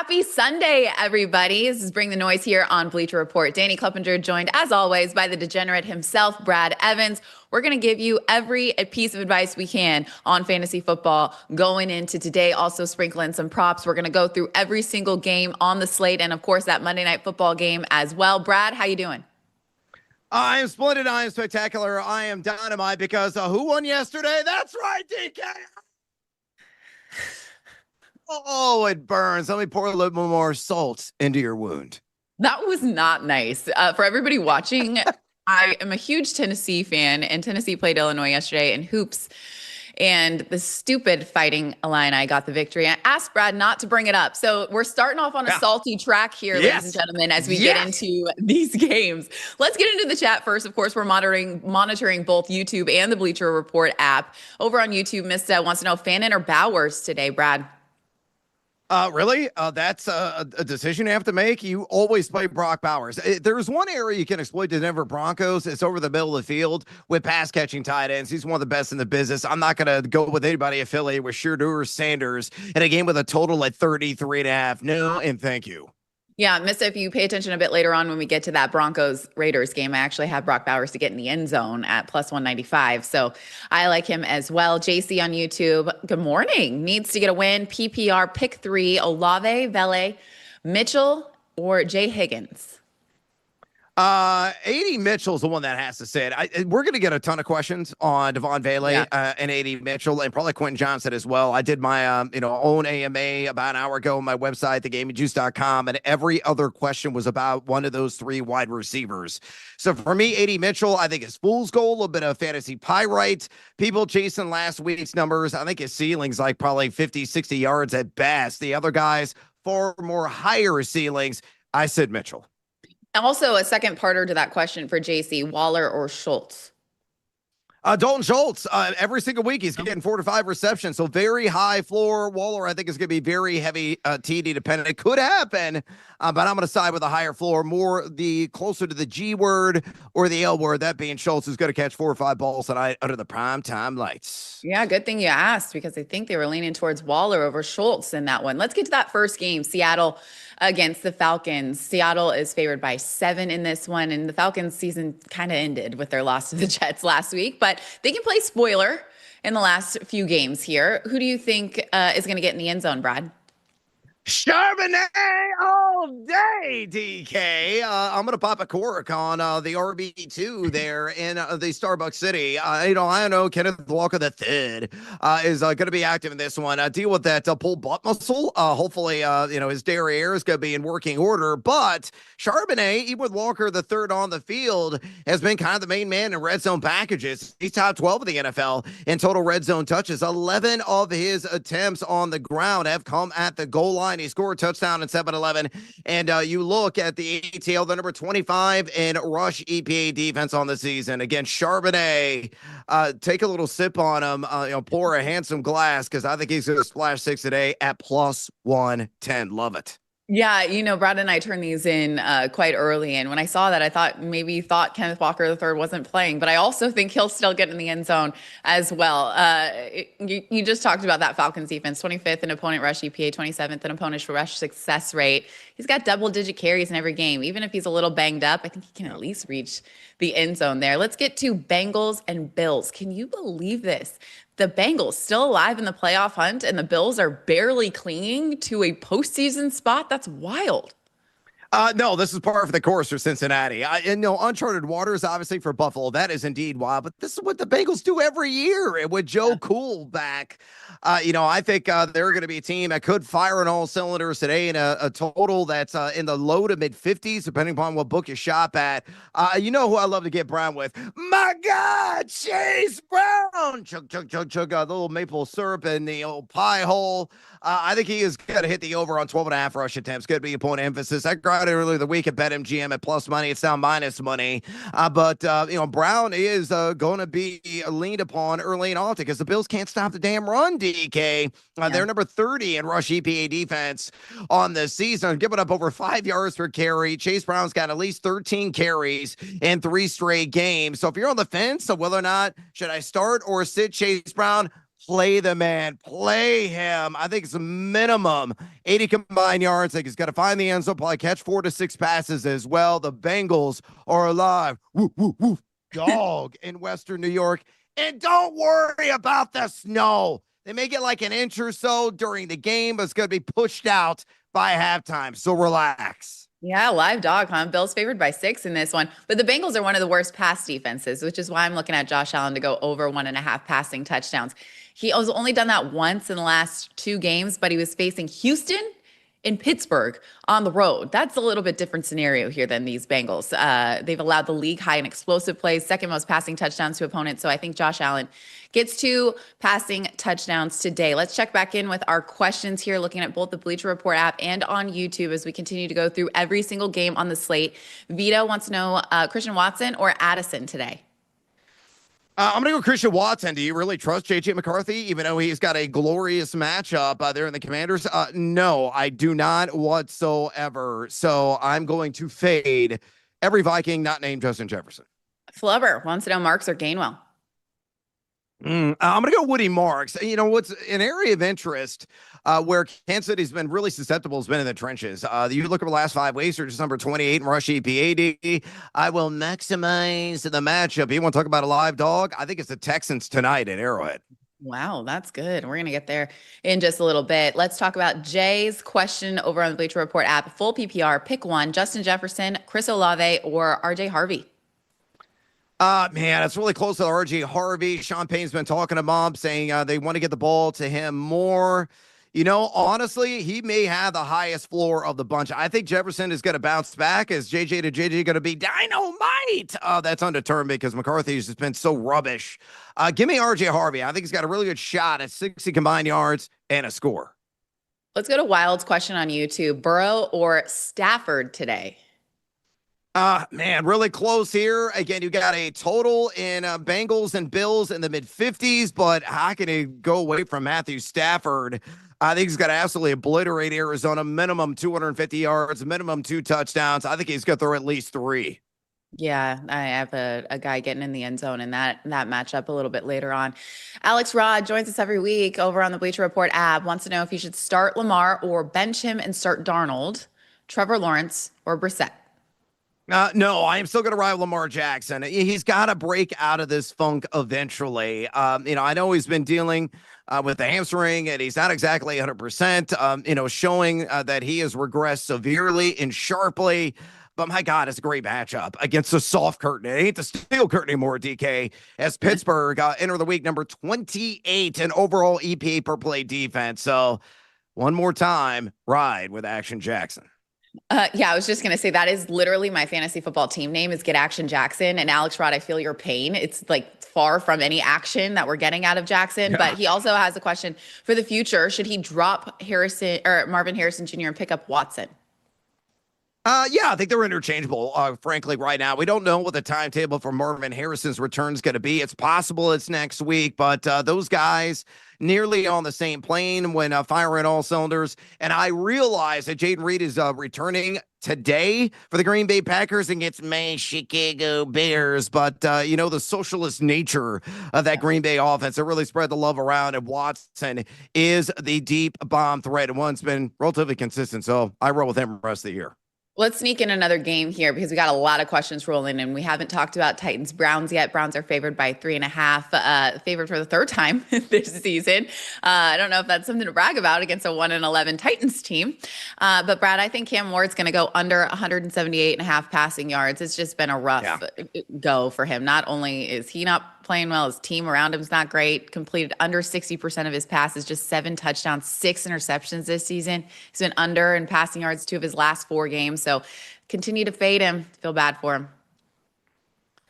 Happy Sunday, everybody. This is Bring the Noise here on Bleacher Report. Danny Kleppinger joined, as always, by the degenerate himself, Brad Evans. We're going to give you every piece of advice we can on fantasy football going into today. Also sprinkle in some props. We're going to go through every single game on the slate and, of course, that Monday Night Football game as well. Brad, how you doing? I am splendid. I am spectacular. I am dynamite because who won yesterday? That's right, DK. Oh, it burns. Let me pour a little more salt into your wound. That was not nice. For everybody watching, I am a huge Tennessee fan, and Tennessee played Illinois yesterday in hoops. And the stupid Fighting Illini got the victory. I asked Brad not to bring it up. So we're starting off on a salty track here, ladies and gentlemen, as we get into these games. Let's get into the chat first. Of course, we're monitoring both YouTube and the Bleacher Report app. Over on YouTube, Mista wants to know Fannin or Bowers today, Brad. Really? That's a decision you have to make. You always play Brock Bowers. There's one area you can exploit the Denver Broncos. It's over the middle of the field with pass catching tight ends. He's one of the best in the business. I'm not going to go with anybody affiliated with Shedeur Sanders in a game with a total at 33.5. No, and thank you. Yeah, Mista, if you pay attention a bit later on when we get to that Broncos-Raiders game, I actually have Brock Bowers to get in the end zone at plus 195. So I like him as well. JC on YouTube, good morning. Needs to get a win. PPR pick 3, Olave, Vele, Mitchell, or Jay Higgins. 80 Mitchell's the one that has to say it. We're going to get a ton of questions on Devon Vele and 80 Mitchell and probably Quentin Johnson as well. I did my own AMA about an hour ago on my website, thegamingjuice.com, and every other question was about one of those three wide receivers. So for me, 80 Mitchell, I think is fool's goal, a little bit of fantasy pyrite. People chasing last week's numbers. I think his ceiling's like probably 50, 60 yards at best. The other guys, far more higher ceilings. I said Mitchell. Also, a second parter to that question for JC, Waller or Schultz? Dalton Schultz, every single week he's getting 4 to 5 receptions, so very high floor. Waller, I think, is going to be very heavy TD dependent. It could happen, but I'm going to side with a higher floor, more the closer to the G word or the L word, that being Schultz, who's going to catch 4 or 5 balls tonight under the primetime lights. Yeah, good thing you asked, because I think they were leaning towards Waller over Schultz in that one. Let's get to that first game, Seattle against the Falcons. Seattle is favored by 7 in this one, and the Falcons season kind of ended with their loss to the Jets last week, but they can play spoiler in the last few games here. Who do you think is going to get in the end zone, Brad? Charbonnet all day, DK. I'm going to pop a cork on the RB2 there in the Starbucks City. I know Kenneth Walker the third is going to be active in this one. Deal with that pulled butt muscle. Hopefully, his derriere is going to be in working order. But Charbonnet, even with Walker the third on the field, has been kind of the main man in red zone packages. He's top 12 of the NFL in total red zone touches. 11 of his attempts on the ground have come at the goal line. He scored a touchdown in 7-11. And you look at the ATL, the number 25 in rush EPA defense on the season. Again, Charbonnet, take a little sip on him, pour a handsome glass, because I think he's going to splash 6 today at plus 110. Love it. Yeah, Brad and I turned these in quite early, and when I saw that, I thought maybe Kenneth Walker III wasn't playing, but I also think he'll still get in the end zone as well. You just talked about that Falcons defense, 25th in opponent rush EPA, 27th in opponent rush success rate. He's got double-digit carries in every game. Even if he's a little banged up, I think he can at least reach the end zone there. Let's get to Bengals and Bills. Can you believe this? The Bengals still alive in the playoff hunt, and the Bills are barely clinging to a postseason spot. That's wild. No, this is par for the course for Cincinnati. Uncharted waters, obviously, for Buffalo. That is indeed wild, but this is what the Bengals do every year. And with Joe Cool back, I think they're going to be a team that could fire on all cylinders today in a total that's in the low to mid 50s, depending upon what book you shop at. Who I love to get Brown with? My God, Chase Brown! Chug, chug, chug, chug, a little maple syrup in the old pie hole. I think he is going to hit the over on 12.5 rush attempts. Could be a point of emphasis. I grabbed it earlier the week at BetMGM at plus money. It's now minus money. But Brown is going to be leaned upon early and often because the Bills can't stop the damn run, DK. They're number 30 in rush EPA defense on the season, giving up over 5 yards per carry. Chase Brown's got at least 13 carries in 3 straight games. So if you're on the fence of whether or not should I start or sit Chase Brown, Play the man, play him. I think it's a minimum 80 combined yards. I think he's got to find the end zone, probably catch 4 to 6 passes as well. The Bengals are alive. Woof, woof, woof. Dog in Western New York. And don't worry about the snow. They may get like an inch or so during the game, but it's going to be pushed out by halftime. So relax. Yeah, live dog, huh? Bills favored by 6 in this one. But the Bengals are one of the worst pass defenses, which is why I'm looking at Josh Allen to go over 1.5 passing touchdowns. He has only done that once in the last 2 games, but he was facing Houston in Pittsburgh on the road. That's a little bit different scenario here than these Bengals. They've allowed the league high in explosive plays, second most passing touchdowns to opponents. So I think Josh Allen gets 2 passing touchdowns today. Let's check back in with our questions here, looking at both the Bleacher Report app and on YouTube as we continue to go through every single game on the slate. Vito wants to know Christian Watson or Addison today. I'm going to go Christian Watson. Do you really trust J.J. McCarthy, even though he's got a glorious matchup there in the Commanders? No, I do not whatsoever. So I'm going to fade every Viking not named Justin Jefferson. Flubber wants to know Marks or Gainwell. I'm going to go Woody Marks. You know, what's an area of interest where Kansas City's been really susceptible has been in the trenches. You look at the last 5 weeks, they're just number 28 in rush EPAD. I will maximize the matchup. You want to talk about a live dog? I think it's the Texans tonight at Arrowhead. Wow, that's good. We're going to get there in just a little bit. Let's talk about Jay's question over on the Bleacher Report app. Full PPR, pick one, Justin Jefferson, Chris Olave, or RJ Harvey. Man, it's really close to RJ Harvey. Sean Payne's been talking to Mom, saying they want to get the ball to him more. You know, honestly, he may have the highest floor of the bunch. I think Jefferson is going to bounce back. Is JJ to JJ going to be dynamite? That's undetermined because McCarthy's just been so rubbish. Give me RJ Harvey. I think he's got a really good shot at 60 combined yards and a score. Let's go to Wild's question on YouTube. Burrow or Stafford today? Man, really close here. Again, you got a total in Bengals and Bills in the mid-50s, but how can he go away from Matthew Stafford? I think he's got to absolutely obliterate Arizona. Minimum 250 yards, minimum 2 touchdowns. I think he's going to throw at least 3. Yeah, I have a guy getting in the end zone in that matchup a little bit later on. Alex Rod joins us every week over on the Bleacher Report app. Wants to know if you should start Lamar or bench him and start Darnold, Trevor Lawrence, or Brissett. No, I am still going to ride Lamar Jackson. He's got to break out of this funk eventually. I know he's been dealing with the hamstring and he's not exactly 100%, showing that he has regressed severely and sharply. But my God, it's a great matchup against the soft curtain. It ain't the steel curtain anymore, DK, as Pittsburgh enter the week number 28 in overall EPA per play defense. So one more time, ride with Action Jackson. Yeah, I was just going to say that is literally my fantasy football team name is Get Action Jackson. And Alex Rod, I feel your pain. It's like far from any action that we're getting out of Jackson. Yeah. But he also has a question for the future. Should he drop Harrison or Marvin Harrison Jr. and pick up Watson? Yeah, I think they're interchangeable, frankly, right now. We don't know what the timetable for Marvin Harrison's return is going to be. It's possible it's next week, but those guys nearly on the same plane when firing all cylinders. And I realize that Jaden Reed is returning today for the Green Bay Packers against my Chicago Bears. But, the socialist nature of that Green Bay offense, it really spread the love around. And Watson is the deep bomb threat. And one's been relatively consistent. So I roll with him the rest of the year. Let's sneak in another game here because we got a lot of questions rolling and we haven't talked about Titans Browns yet. Browns are favored by 3.5, favored for the 3rd time this season. I don't know if that's something to brag about against a 1-11 Titans team. But Brad, I think Cam Ward's going to go under 178.5 passing yards. It's just been a rough go for him. Not only is he not playing well, his team around him is not great. Completed under 60% of his passes, just 7 touchdowns, 6 interceptions this season. He's been under in passing yards 2 of his last 4 games. So continue to fade him. Feel bad for him.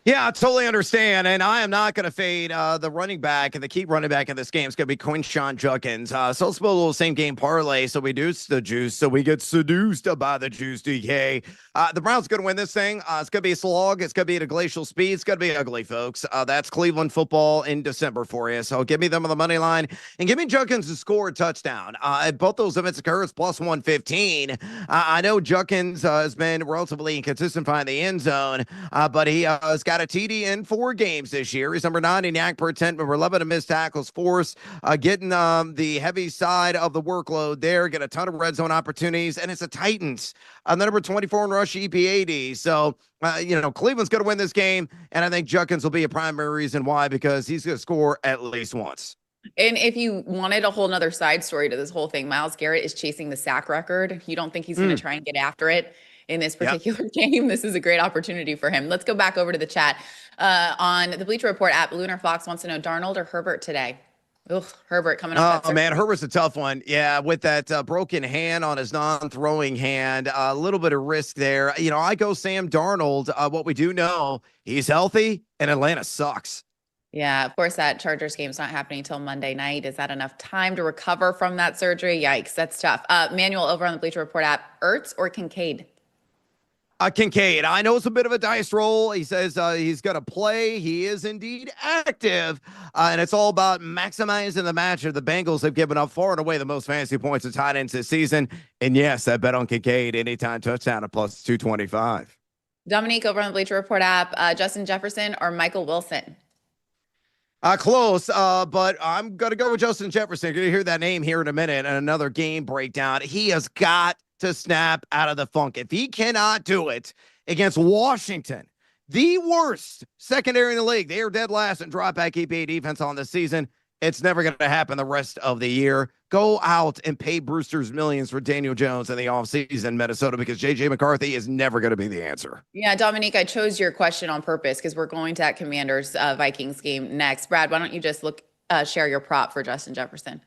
Yeah, I totally understand. And I am not going to fade the running back, and the key running back in this game is going to be Quinshon Judkins. So let's put a little same game parlay. So we deuce the juice. So we get seduced by the juice, DK. The Browns going to win this thing. It's going to be a slog. It's going to be at a glacial speed. It's going to be ugly, folks. That's Cleveland football in December for you. So give me them on the money line and give me Judkins to score a touchdown. At both those events occur, it's plus 115. I know Judkins has been relatively inconsistent finding the end zone, but he has got got a TD in 4 games this year. He's number 9 in yak per attempt, number 11 in missed tackles force, getting the heavy side of the workload there, get a ton of red zone opportunities, and it's the Titans, the number 24 in rush EPAD. So, Cleveland's going to win this game, and I think Judkins will be a primary reason why, because he's going to score at least once. And if you wanted a whole nother side story to this whole thing, Myles Garrett is chasing the sack record. You don't think he's going to try and get after it in this Yep. particular game? This is a great opportunity for him. Let's go back over to the chat. On the Bleacher Report app, Lunar Fox wants to know Darnold or Herbert today. Ugh, Herbert coming off that Oh, man, Herbert's a tough one. Yeah, with that broken hand on his non-throwing hand, a little bit of risk there. I go Sam Darnold. What we do know, he's healthy, and Atlanta sucks. Yeah, of course, that Chargers game's not happening until Monday night. Is that enough time to recover from that surgery? Yikes, that's tough. Manuel over on the Bleacher Report app, Ertz or Kincaid? Kincaid, I know it's a bit of a dice roll. He says he's going to play. He is indeed active, and it's all about maximizing the matchup. The Bengals have given up far and away the most fantasy points to tight ends this season. And yes, I bet on Kincaid anytime touchdown at plus 225. Dominique over on the Bleacher Report app, Justin Jefferson or Michael Wilson? Close, but I'm going to go with Justin Jefferson. You're going to hear that name here in a minute and another game breakdown. He has got to snap out of the funk. If he cannot do it against Washington, the worst secondary in the league, they are dead last in drop back EPA defense on the season. It's never going to happen the rest of the year. Go out and pay Brewster's millions for Daniel Jones in the offseason, Minnesota, because J.J. McCarthy is never going to be the answer. Yeah, Dominique, I chose your question on purpose because we're going to that Commanders Vikings game next. Brad, why don't you just share your prop for Justin Jefferson?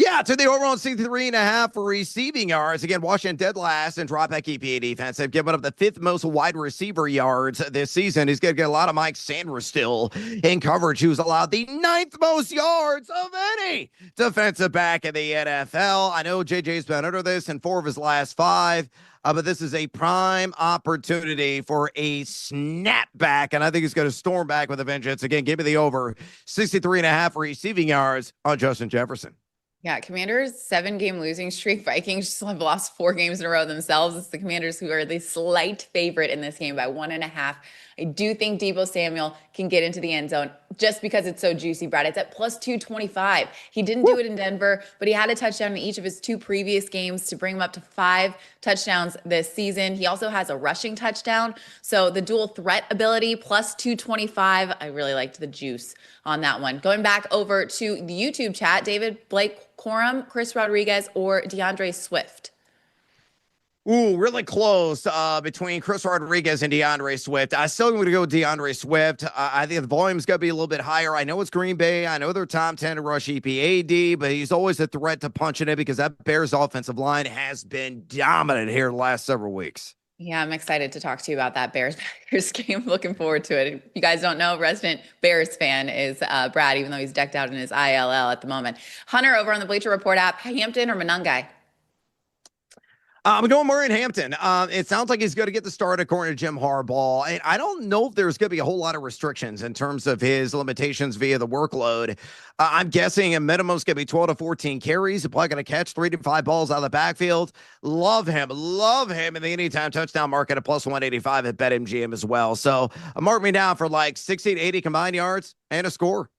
Yeah, to the over on C3.5 for receiving yards. Again, Washington dead last in drop back EPA defense. They've given up the 5th most wide receiver yards this season. He's going to get a lot of Mike Sanders still in coverage, who's allowed the 9th most yards of any defensive back in the NFL. I know JJ's been under this in 4 of his last 5. But this is a prime opportunity for a snapback, and I think he's going to storm back with a vengeance. Again, give me the over 63.5 receiving yards on Justin Jefferson. Yeah, Commanders 7-game losing streak. Vikings still have lost 4 games in a row themselves. It's the Commanders who are the slight favorite in this game by 1.5. I do think Deebo Samuel can get into the end zone just because it's so juicy, Brad. It's at plus 225. He didn't do it in Denver, but he had a touchdown in each of his 2 previous games to bring him up to 5 touchdowns this season. He also has a rushing touchdown. So the dual threat ability, plus 225. I really liked the juice on that one. Going back over to the YouTube chat, David Blake Corum, Chris Rodriguez, or DeAndre Swift? Ooh, really close between Chris Rodriguez and DeAndre Swift. I still going to go with DeAndre Swift. I think the volume's going to be a little bit higher. I know it's Green Bay. I know they're top 10 in rush EPAD, but he's always a threat to punching it because that Bears offensive line has been dominant here the last several weeks. Yeah, I'm excited to talk to you about that Bears game. Looking forward to it. If you guys don't know, resident Bears fan is Brad, even though he's decked out in his ILL at the moment. Hunter over on the Bleacher Report app, Hampton or Monangai? I'm going Murray and Hampton. It sounds like he's going to get the start according to Jim Harbaugh. And I don't know if there's going to be a whole lot of restrictions in terms of his limitations via the workload. I'm guessing a minimum is going to be 12 to 14 carries. He's probably going to catch 3 to 5 balls out of the backfield. Love him in the anytime touchdown market at plus 185 at BetMGM as well. So mark me down for like 60 to 80 combined yards and a score.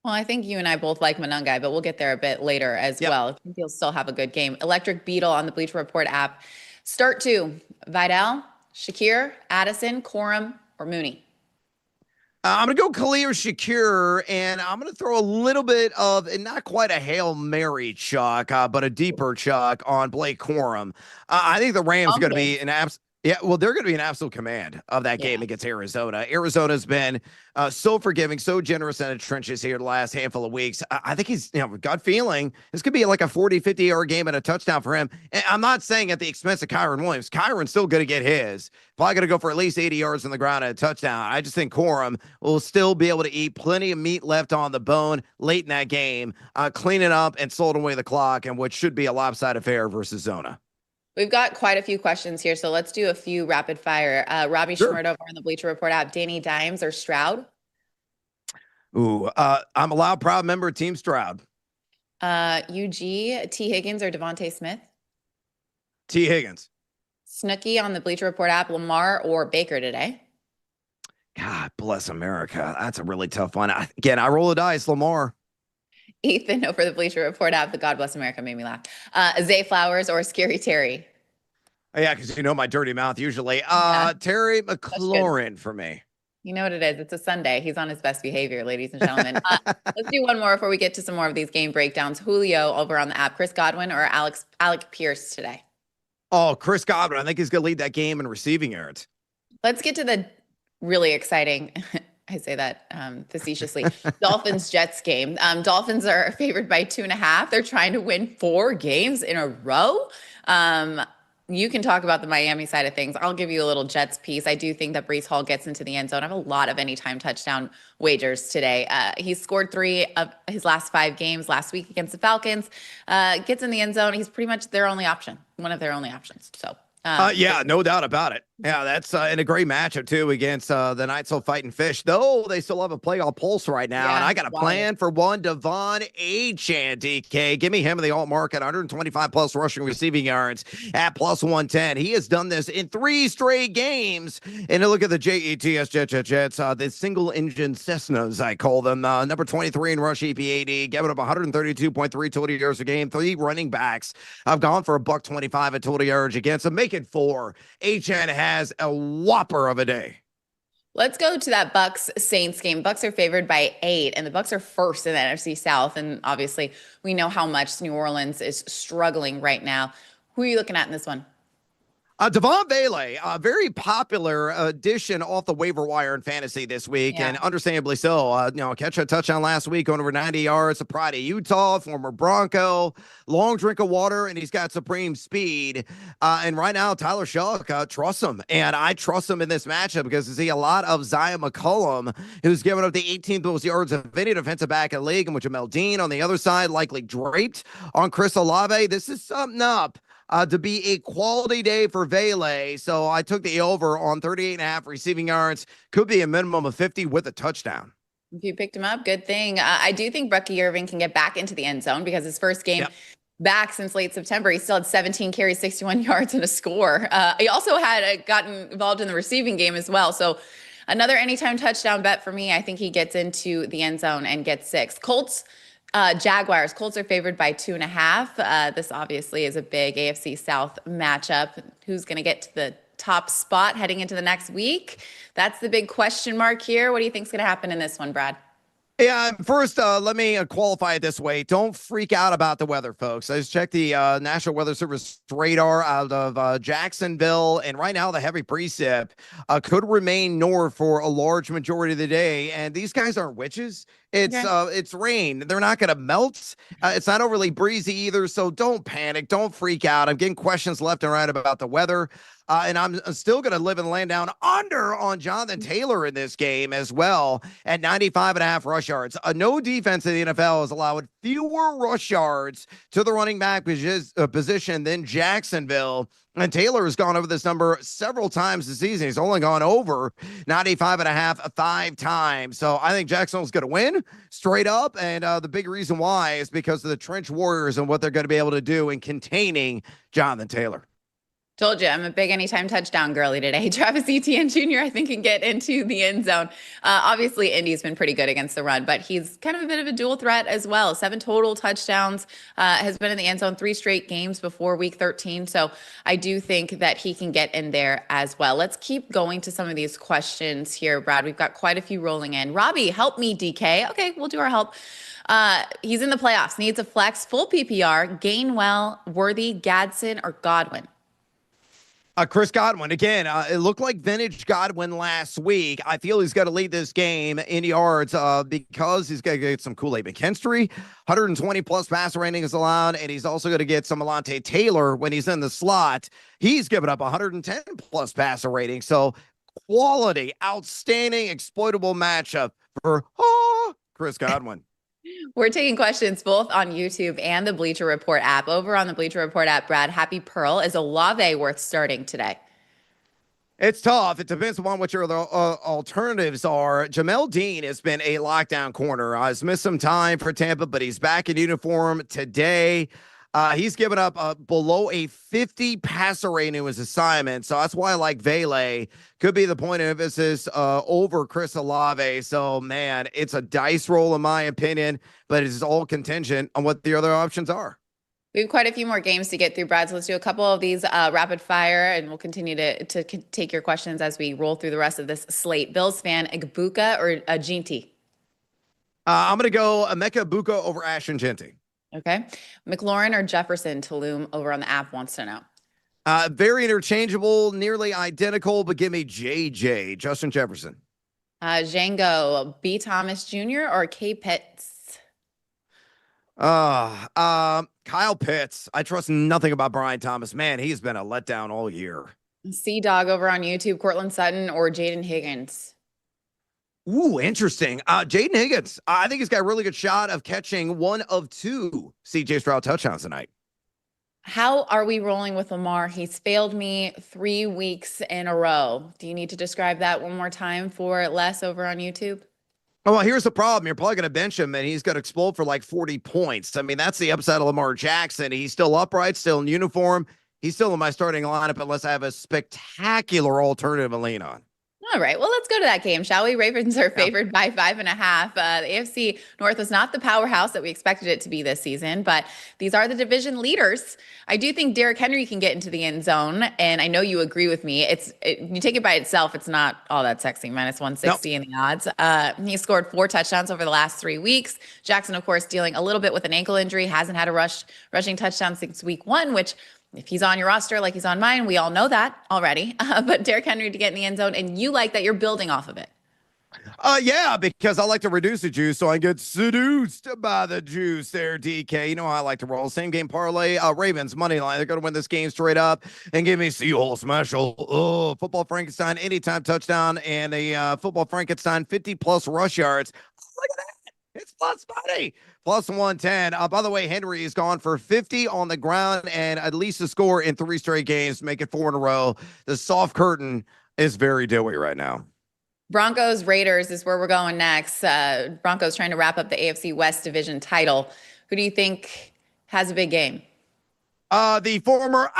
Well, I think you and I both like Monangai, but we'll get there a bit later as well. I think he'll still have a good game. Electric Beetle on the Bleacher Report app. Start 2, Vidal, Shakir, Addison, Corum, or Mooney? I'm going to go Khalil Shakir, and I'm going to throw a little bit of, and not quite a Hail Mary chalk, but a deeper chalk on Blake Corum. I think the Rams going to be an absolute. Yeah, well, they're going to be an absolute command of that game against Arizona. Arizona's been so forgiving, so generous in the trenches here the last handful of weeks. I think he's, gut feeling this could be like a 40, 50-yard game and a touchdown for him. And I'm not saying at the expense of Kyron Williams. Kyron's still going to get his. Probably going to go for at least 80 yards on the ground and a touchdown. I just think Corum will still be able to eat plenty of meat left on the bone late in that game, clean it up and sold away the clock, and what should be a lopsided affair versus Zona. We've got quite a few questions here, so let's do a few rapid fire. Robbie Schmidt over on the Bleacher Report app, Danny Dimes or Stroud? Ooh, I'm a loud, proud member of Team Stroud. UG, T. Higgins or Devontae Smith? T. Higgins. Snooki on the Bleacher Report app, Lamar or Baker today? God bless America. That's a really tough one. Again, I roll the dice, Lamar. Ethan over the Bleacher Report app. The God Bless America made me laugh. Zay Flowers or Scary Terry? Yeah, because you know my dirty mouth usually. Yeah, Terry that's good. McLaurin for me. You know what it is. It's a Sunday. He's on his best behavior, ladies and gentlemen. Let's do one more before we get to some more of these game breakdowns. Julio over on the app. Chris Godwin or Alec Pierce today? Oh, Chris Godwin. I think he's going to lead that game in receiving yards. Let's get to the really exciting. I say that facetiously. Dolphins Jets game. Dolphins are favored by 2.5. They're trying to win 4 games in a row. You can talk about the Miami side of things. I'll give you a little Jets piece. I do think that Brees Hall gets into the end zone. I have a lot of anytime touchdown wagers today. He's scored 3 of his last 5 games last week against the Falcons. Gets in the end zone. He's pretty much their only option, one of their only options. So. Yeah, no doubt about it. Yeah, that's in a great matchup too against the Knights of Fighting Fish. Though they still have a playoff pulse right now, Yeah, and I got a plan for one Devon Achane. DK, give me him in the alt market, 125 plus rushing receiving yards at plus 110. He has done this in 3 straight games. And look at the Jets, the single engine Cessnas, I call them. Number 23 in rush EPAD, giving up 132.3 total yards a game. 3 running backs have gone for $125 at total yards against them. Make it 4. Achane has a whopper of a day. Let's go to that Bucks Saints game. Bucks are favored by 8, and the Bucks are first in the NFC South. And obviously, we know how much New Orleans is struggling right now. Who are you looking at in this one? Devon Bailey, a very popular addition off the waiver wire in fantasy this week, Yeah. and understandably so. Catch a touchdown last week, going over 90 yards. A pride of Utah, former Bronco, long drink of water, and he's got supreme speed. And right now, Tyler Shuck trusts him, and I trust him in this matchup because I see a lot of Zion McCollum, who's given up the 18th most yards of any defensive back in the league, and with Jamel Dean on the other side, likely draped on Chris Olave. This is something up. To be a quality day for Vele. So I took the over on 38.5 receiving yards. Could be a minimum of 50 with a touchdown. If you picked him up, good thing. I do think Bucky Irving can get back into the end zone because his first game back since late September, he still had 17 carries, 61 yards, and a score. He also had gotten involved in the receiving game as well. So another anytime touchdown bet for me. I think he gets into the end zone and gets 6. Colts. Jaguars. Colts are favored by 2.5. This obviously is a big AFC South matchup. Who's going to get to the top spot heading into the next week? That's the big question mark here. What do you think is going to happen in this one, Brad? Yeah, first, let me qualify it this way. Don't freak out about the weather, folks. I just checked the National Weather Service radar out of Jacksonville, and right now the heavy precip could remain north for a large majority of the day. And these guys aren't witches. It's rain. They're not going to melt. It's not overly breezy either, so don't panic. Don't freak out. I'm getting questions left and right about the weather. And I'm still going to live and land down under on Jonathan Taylor in this game as well at 95.5 rush yards. No defense in the NFL has allowed fewer rush yards to the running back position than Jacksonville. And Taylor has gone over this number several times this season. He's only gone over 95.5 5 times. So I think Jacksonville's going to win straight up. And the big reason why is because of the trench warriors and what they're going to be able to do in containing Jonathan Taylor. Told you, I'm a big anytime touchdown girly today. Travis Etienne Jr., I think, can get into the end zone. Obviously, Indy's been pretty good against the run, but he's kind of a bit of a dual threat as well. 7 total touchdowns, has been in the end zone 3 straight games before week 13. So I do think that he can get in there as well. Let's keep going to some of these questions here, Brad. We've got quite a few rolling in. Robbie, help me, DK. Okay, we'll do our help. He's in the playoffs, needs a flex, full PPR, Gainwell, Worthy, Gadsden, or Godwin. Chris Godwin, again, it looked like vintage Godwin last week. I feel he's got to lead this game in yards because he's going to get some Kool-Aid McKinstry. 120 plus passer rating is allowed, and he's also going to get some Alontae Taylor when he's in the slot. He's given up 110 plus passer rating. So quality, outstanding, exploitable matchup for Chris Godwin. We're taking questions both on YouTube and the Bleacher Report app. Over on the Bleacher Report app, Brad, Happy Pearl, is Olave worth starting today? It's tough. It depends on what your alternatives are. Jamel Dean has been a lockdown corner. He's missed some time for Tampa, but he's back in uniform today. He's given up below a 50 passer rating to his assignment. So that's why I like Vele. Could be the point of emphasis over Chris Olave. So, man, it's a dice roll, in my opinion, but it's all contingent on what the other options are. We have quite a few more games to get through, Brad. So let's do a couple of these rapid fire, and we'll continue to take your questions as we roll through the rest of this slate. Bills fan, Igbuka or Ginty? I'm going to go Emeka Buka over Ashton Genty. Okay. McLaurin or Jefferson? Tulum over on the app wants to know. Very interchangeable, nearly identical, but give me JJ, Justin Jefferson. Django, B. Thomas Jr. or K. Pitts? Kyle Pitts. I trust nothing about Brian Thomas. Man, he's been a letdown all year. C Dog over on YouTube, Cortland Sutton or Jaden Higgins? Ooh, interesting. Jaden Higgins. I think he's got a really good shot of catching one of two CJ Stroud touchdowns tonight. How are we rolling with Lamar? He's failed me 3 weeks in a row. Do you need to describe that one more time for Les over on YouTube? Oh, well, here's the problem. You're probably going to bench him, and he's going to explode for like 40 points. I mean, that's the upside of Lamar Jackson. He's still upright, still in uniform. He's still in my starting lineup unless I have a spectacular alternative to lean on. All right, well, let's go to that game, shall we? Ravens are favored by 5.5. The AFC North is not the powerhouse that we expected it to be this season, but these are the division leaders. I do think Derrick Henry can get into the end zone, and I know you agree with me. You take it by itself, it's not all that sexy, minus 160 in the odds. He scored 4 touchdowns over the last 3 weeks. Jackson, of course, dealing a little bit with an ankle injury, hasn't had a rushing touchdown since week 1, which if he's on your roster like he's on mine, we all know that already. But Derrick Henry to get in the end zone, and you like that you're building off of it. Yeah, because I like to reduce the juice so I get seduced by the juice there, DK. You know how I like to roll. Same game parlay. Ravens, money line. They're going to win this game straight up and give me Seahole special. Oh, football Frankenstein, anytime touchdown, and a football Frankenstein 50-plus rush yards. Look at that. It's plus money. Plus 110. By the way, Henry is gone for 50 on the ground and at least a score in 3 straight games, make it 4 in a row. The soft curtain is very dewy right now. Broncos Raiders is where we're going next. Broncos trying to wrap up the AFC West division title. Who do you think has a big game? The former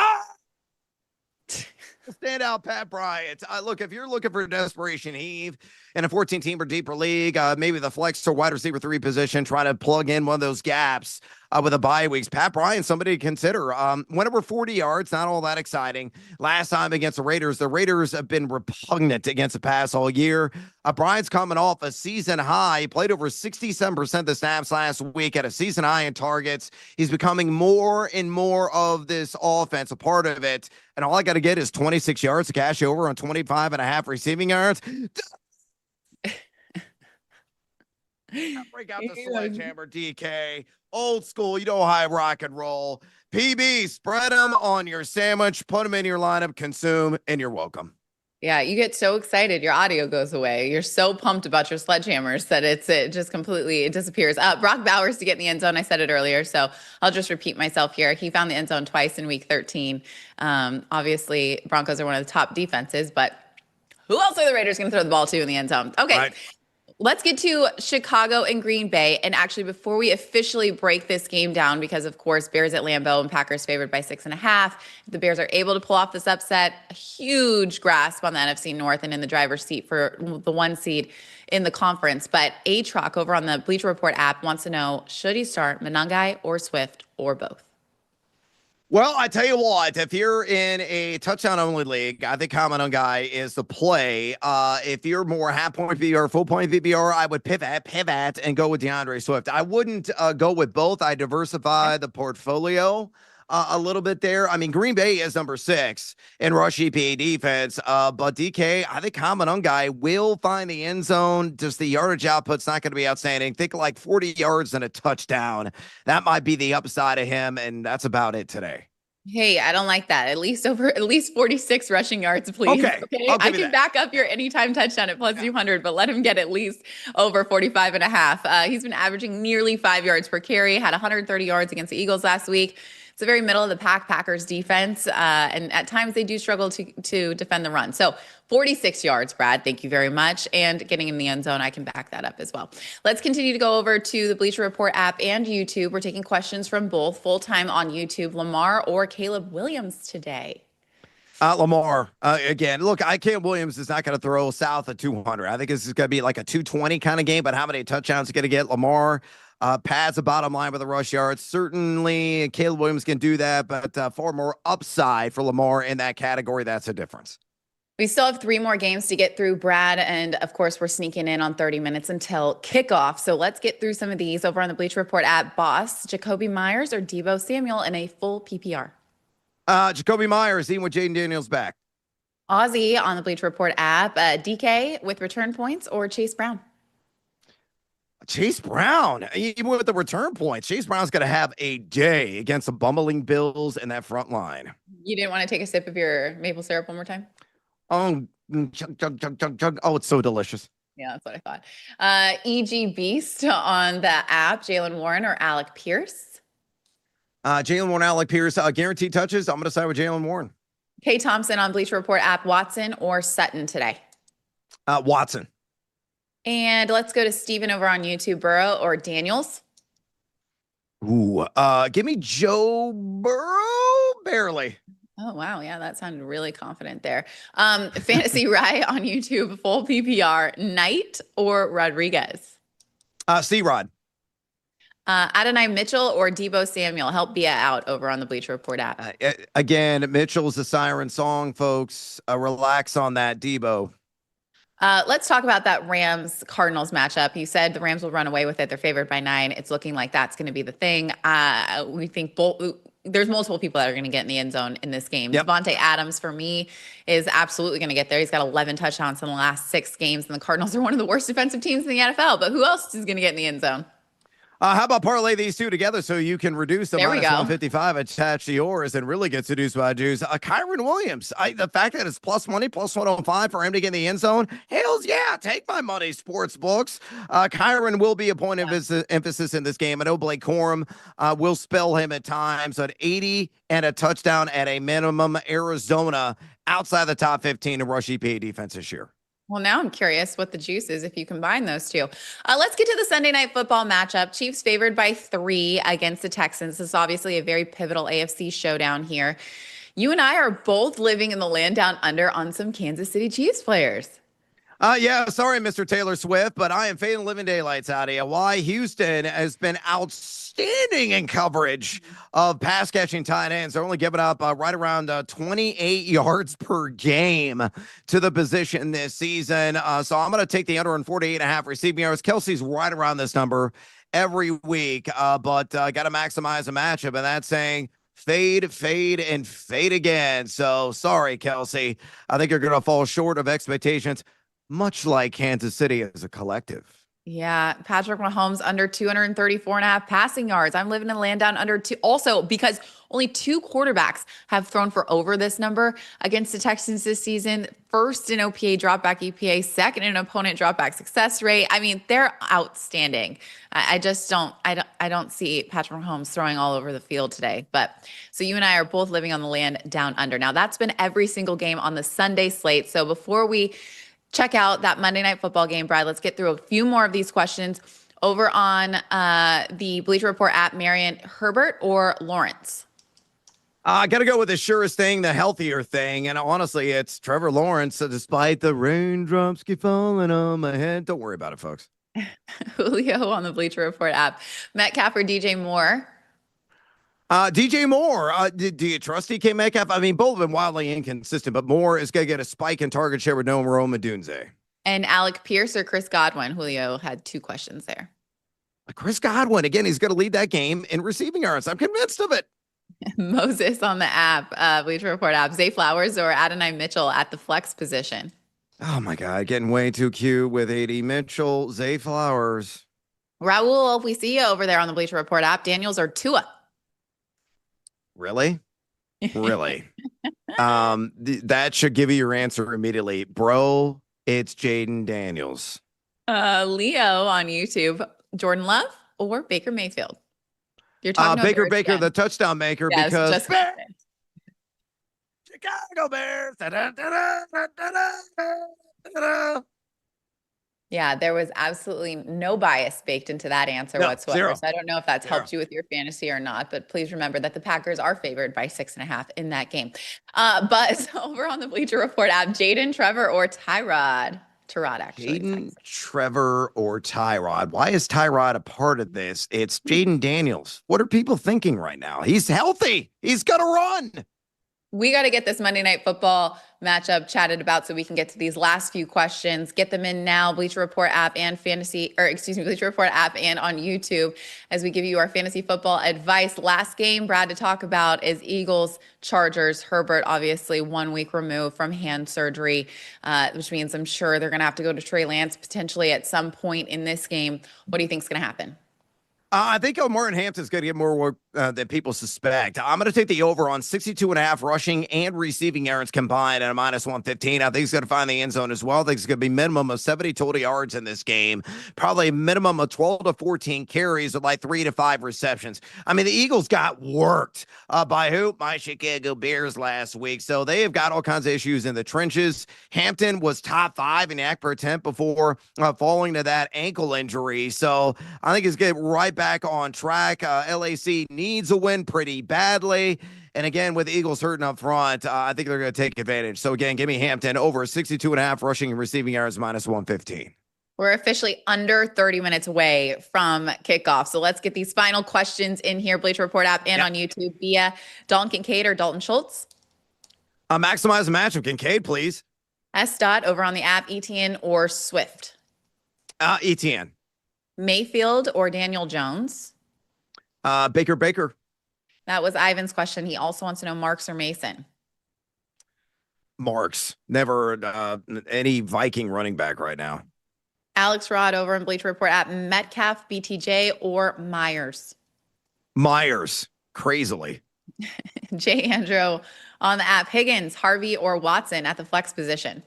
standout Pat Bryant. Look, if you're looking for a desperation heave in a 14-team or deeper league, maybe the flex or wide receiver 3 position, trying to plug in one of those gaps with a bye weeks. Pat Bryant, somebody to consider. Went over 40 yards, not all that exciting. Last time against the Raiders have been repugnant against the pass all year. Bryant's coming off a season high. He played over 67% of the snaps last week at a season high in targets. He's becoming more and more of this offense, a part of it. And all I got to get is 26 yards to cash over on 25.5 receiving yards. Break out the sledgehammer, DK. Old school, you know how I rock and roll. PB, spread them on your sandwich, put them in your lineup, consume, and you're welcome. Yeah, you get so excited, your audio goes away. You're so pumped about your sledgehammers that it just completely disappears. Brock Bowers to get in the end zone. I said it earlier, so I'll just repeat myself here. He found the end zone twice in week 13. Obviously, Broncos are one of the top defenses, but who else are the Raiders going to throw the ball to in the end zone? Okay. Right. Let's get to Chicago and Green Bay. And actually, before we officially break this game down, because of course, Bears at Lambeau and Packers favored by 6.5. If the Bears are able to pull off this upset, a huge grasp on the NFC North and in the driver's seat for the 1 seed in the conference. But A-Trock over on the Bleacher Report app wants to know, should he start Monangai or Swift or both? Well, I tell you what, if you're in a touchdown-only league, I think Common Guy is the play. If you're more half-point VBR, full-point VBR, I would pivot, and go with DeAndre Swift. I wouldn't go with both. I diversify the portfolio a little bit there. I mean, Green Bay is number 6 in rush EPA defense, but DK, I think Common Guy will find the end zone. Just the yardage output's not going to be outstanding. Think like 40 yards and a touchdown. That might be the upside of him, and that's about it today. Hey, I don't like that. At least 46 rushing yards, please. Okay. I can back up your anytime touchdown at plus 200, but let him get at least over 45.5. He's been averaging nearly 5 yards per carry, had 130 yards against the Eagles last week. It's a very middle of the pack Packers defense, and at times they do struggle to defend the run. So 46 yards, Brad. Thank you very much. And getting in the end zone, I can back that up as well. Let's continue to go over to the Bleacher Report app and YouTube. We're taking questions from both full time on YouTube. Lamar or Caleb Williams today? Lamar, again, look, Caleb Williams is not going to throw south of 200. I think this is going to be like a 220 kind of game, but how many touchdowns is going to get? Lamar pads the bottom line with the rush yards. Certainly, Caleb Williams can do that, but far more upside for Lamar in that category. That's a difference. We still have 3 more games to get through, Brad. And of course, we're sneaking in on 30 minutes until kickoff. So let's get through some of these over on the Bleacher Report app. Boss, Jacoby Myers or Deebo Samuel in a full PPR? Jacoby Myers, even with Jaden Daniels back. Aussie on the Bleacher Report app. DK with return points or Chase Brown? Chase Brown, even with the return points, Chase Brown's going to have a day against the bumbling Bills in that front line. You didn't want to take a sip of your maple syrup one more time? Oh, chug, chug, chug, chug, chug. Oh, it's so delicious. Yeah, that's what I thought. EG Beast on the app. Jalen Warren or Alec Pierce? Jalen Warren, Alec Pierce, guaranteed touches. I'm going to side with Jalen Warren. Kay Thompson on Bleacher Report app. Watson or Sutton today? Watson. And let's go to Steven over on YouTube. Burrow or Daniels? Ooh, give me Joe Burrow, barely. Oh, wow. Yeah, that sounded really confident there. Fantasy Rye on YouTube, full PPR. Knight or Rodriguez? C-Rod. Adonai Mitchell or Deebo Samuel? Help Bia out over on the Bleacher Report app. Again, Mitchell's a siren song, folks. Relax on that, Deebo. Let's talk about that Rams-Cardinals matchup. You said the Rams will run away with it. They're favored by 9. It's looking like that's going to be the thing. We think there's multiple people that are going to get in the end zone in this game. Yep. Devontae Adams, for me, is absolutely going to get there. He's got 11 touchdowns in the last 6 games, and the Cardinals are one of the worst defensive teams in the NFL. But who else is going to get in the end zone? How about parlay these two together so you can reduce the minus 155 attached to yours and really get seduced by Jews? Kyron Williams, the fact that it's plus money, plus 105 for him to get in the end zone, hells yeah, take my money, sports books. Kyron will be a point of emphasis in this game. I know Blake Corum will spell him at times, but 80 and a touchdown at a minimum. Arizona outside the top 15 in rush EPA defense this year. Well, now I'm curious what the juice is if you combine those two. Let's get to the Sunday Night Football matchup. Chiefs favored by 3 against the Texans. This is obviously a very pivotal AFC showdown here. You and I are both living in the land down under on some Kansas City Chiefs players. Yeah, sorry, Mr. Taylor Swift, but I am fading living daylights out of you. Why Houston has been outstanding in coverage of pass catching tight ends. They're only giving up right around 28 yards per game to the position this season. So I'm going to take the under on 48.5 receiving yards. Kelsey's right around this number every week, but got to maximize the matchup, and that's saying fade, fade, and fade again. So sorry, Kelsey. I think you're going to fall short of expectations, much like Kansas City as a collective. Yeah, Patrick Mahomes under 234.5 passing yards. I'm living in land down under 2. Also, because only 2 quarterbacks have thrown for over this number against the Texans this season. First in OPA dropback EPA, second in opponent dropback success rate. I mean, they're outstanding. I just don't see Patrick Mahomes throwing all over the field today. But so you and I are both living on the land down under. Now that's been every single game on the Sunday slate. So before we check out that Monday Night Football game, Brad, let's get through a few more of these questions over on the Bleacher Report app. Marion, Herbert or Lawrence? I got to go with the surest thing, the healthier thing. And honestly, it's Trevor Lawrence. So despite the raindrops keep falling on my head, don't worry about it, folks. Julio on the Bleacher Report app. Metcalf or DJ Moore? DJ Moore, do you trust DK Metcalf? I mean, both have been wildly inconsistent, but Moore is going to get a spike in target share with no Rome Dunze. And Alec Pierce or Chris Godwin? Julio had 2 questions there. Chris Godwin, again, he's going to lead that game in receiving yards. I'm convinced of it. Moses on the app, Bleacher Report app. Zay Flowers or Adonai Mitchell at the flex position? Oh, my God. Getting way too cute with 80 Mitchell, Zay Flowers. Raul, we see you over there on the Bleacher Report app. Daniels or Tua? Really? Really? That should give you your answer immediately. Bro, it's Jaden Daniels. Leo on YouTube. Jordan Love or Baker Mayfield? You're talking to a Baker Bears Baker, the fan. touchdown maker, Yes, because just Chicago Bears. Da-da-da-da-da-da-da-da-da. yeah, there was absolutely no bias baked into that answer No, whatsoever. zero. So I don't know if that's Zero. helped you with your fantasy or not, but please remember that the Packers are favored by 6.5 in that game. But over on the Bleacher Report app, Jaden, Trevor, or Tyrod? Tyrod, actually. Jaden, Trevor, or Tyrod? Why is Tyrod a part of this? It's Jaden Daniels. What are people thinking right now? He's healthy. He's gonna run. We got to get this Monday Night Football matchup chatted about so we can get to these last few questions. Get them in now, Bleacher Report app and Bleacher Report app and on YouTube as we give you our fantasy football advice. Last game, Brad, to talk about is Eagles, Chargers. Herbert, obviously, 1 week removed from hand surgery, which means I'm sure they're going to have to go to Trey Lance potentially at some point in this game. What do you think is going to happen? I think Martin Hampton's going to get more work than people suspect. I'm going to take the over on 62.5 rushing and receiving yards combined at a -115. I think he's going to find the end zone as well. I think it's going to be minimum of 70 total yards in this game, probably a minimum of 12 to 14 carries with like 3 to 5 receptions. I mean, the Eagles got worked by who? My Chicago Bears last week. So they have got all kinds of issues in the trenches. Hampton was top 5 in yak per attempt before falling to that ankle injury. So I think he's getting right back on track. LAC needs a win pretty badly. And again, with the Eagles hurting up front, I think they're going to take advantage. So again, give me Hampton over 62.5 rushing and receiving yards -115. We're officially under 30 minutes away from kickoff. So let's get these final questions in here, Bleacher Report app and on YouTube via Dalton Kincaid or Dalton Schultz. Maximize the matchup. Kincaid, please. S. Dot over on the app, Etienne or Swift. ETN. Mayfield or Daniel Jones. Baker. That was Ivan's question. He also wants to know Marks or Mason. Marks. Never any Viking running back right now. Alex Rod over on Bleacher Report app, Metcalf, BTJ, or Myers. Myers. Crazily. Jay Andrew on the app, Higgins, Harvey, or Watson at the flex position.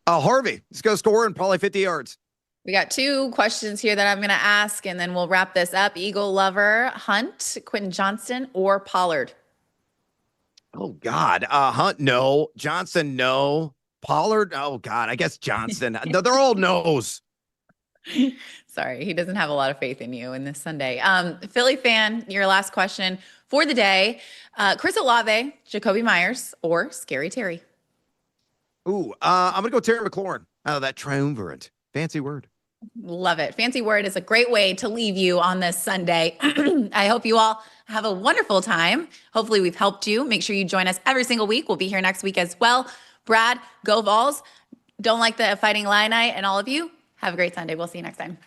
Harvey. He's going to score in probably 50 yards. We got 2 questions here that I'm going to ask, and then we'll wrap this up. Eagle lover, Hunt, Quentin Johnston, or Pollard? Oh, God. Hunt, no. Johnson, no. Pollard, oh, God. I guess Johnson. No, they're all no's. Sorry, he doesn't have a lot of faith in you in this Sunday. Philly fan, your last question for the day. Chris Olave, Jacoby Myers, or Scary Terry? Ooh, I'm going to go Terry McLaurin out of that triumvirate. Fancy word. Love it. Fancy word is a great way to leave you on this Sunday. I hope you all have a wonderful time. Hopefully we've helped you. Make sure you join us every single week. We'll be here next week as well. Brad, go Vols. Don't like the Fighting Illini, and all of you, have a great Sunday. We'll see you next time.